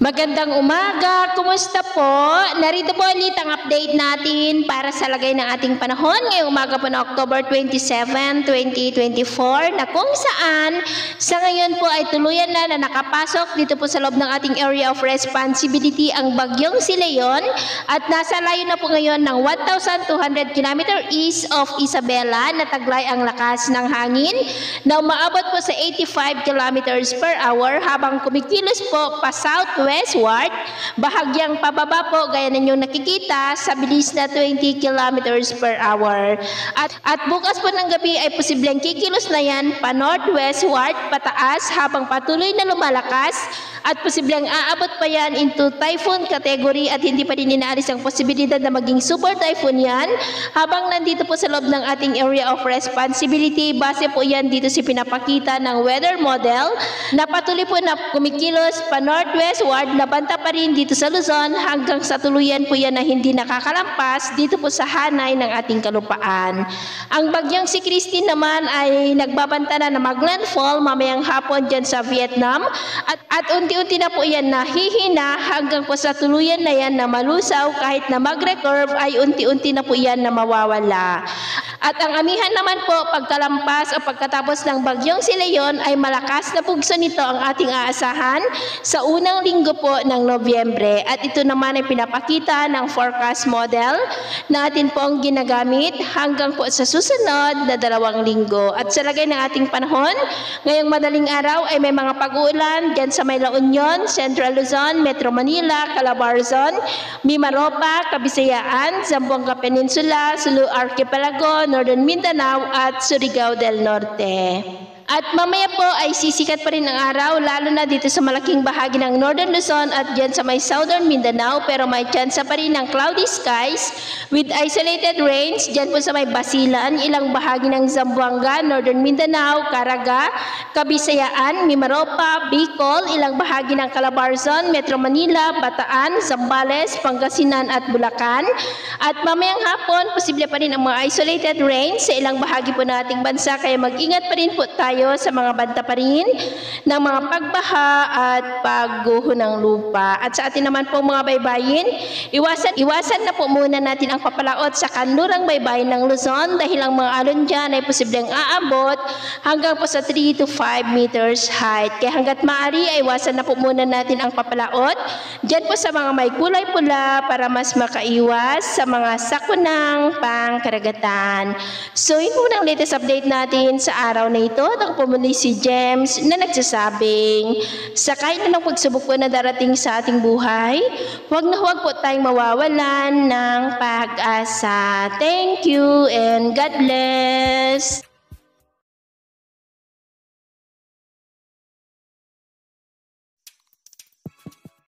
Magandang umaga, kumusta po? Narito po ulit ang update natin para sa lagay ng ating panahon ngayong umaga po na October 27, 2024 na kung saan sa ngayon po ay tuluyan na nakapasok dito po sa loob ng ating area of responsibility ang bagyong si Leon at nasa layo na po ngayon ng 1,200 km east of Isabela na taglay ang lakas ng hangin na umaabot po sa 85 km per hour habang kumikilos po pa southwestward, bahagyang pababa po gaya ninyong nakikita sa bilis na 20 kilometers per hour. At bukas po ng gabi ay posibleng kikilos na yan pa northwestward, pataas habang patuloy na lumalakas at posibleng aabot pa yan into typhoon category at hindi pa rin inaalis ang posibilidad na maging super typhoon yan habang nandito po sa loob ng ating area of responsibility. Base po yan dito si pinapakita ng weather model na patuloy po na kumikilos pa northwestward, nabanta pa rin dito sa Luzon hanggang sa tuluyan po yan na hindi nakakalampas dito po sa hanay ng ating kalupaan. Ang bagyang si Christine naman ay nagbabanta na maglandfall mamayang hapon dyan sa Vietnam at unti-unti na po yan nahihina hanggang po sa tuluyan na yan na malusaw kahit na mag-recurve ay unti-unti na po yan na mawawala. At ang amihan naman po pagkalampas o pagkatapos ng bagyong si Leon ay malakas na pugso nito ang ating aasahan sa unang linggo po ng Nobyembre. At ito naman ay pinapakita ng forecast model natin po ang ginagamit hanggang po sa susunod na 2 linggo. At sa lagay ng ating panahon, ngayong madaling araw ay may mga pag-uulan dyan sa may La Union, Central Luzon, Metro Manila, Calabarzon, Mimaropa, Kabisayaan, Zamboanga Peninsula, Sulu Archipelago, Northern Mindanao at Surigao del Norte. At mamaya po ay sisikat pa rin ang araw lalo na dito sa malaking bahagi ng Northern Luzon at dyan sa may Southern Mindanao pero may chance pa rin ng cloudy skies with isolated rains dyan po sa may Basilan, ilang bahagi ng Zamboanga, Northern Mindanao, Caraga, Kabisayaan, Mimaropa, Bicol, ilang bahagi ng Calabarzon, Metro Manila, Bataan, Zambales, Pangasinan at Bulacan. At mamayang hapon, posible pa rin ang mga isolated rains sa ilang bahagi po nating bansa kaya mag-ingat pa rin po tayo sa mga banta pa rin ng mga pagbaha at pagguho ng lupa. At sa atin naman po mga baybayin, iwasan na po muna natin ang papalaot sa kanlurang baybayin ng Luzon dahil ang mga alon dyan ay posibleng aabot hanggang po sa 3 to 5 meters height. Kaya hanggat maaari ay iwasan na po muna natin ang papalaot dyan po sa mga may kulay pula para mas makaiwas sa mga sakunang pangkaragatan. So yun po ang latest update natin sa araw na ito. Ako po muli si James na nagsasabing sakay na ng pagsubok po na darating sa ating buhay, huwag na huwag po tayong mawawalan ng pag-asa. Thank you and God bless.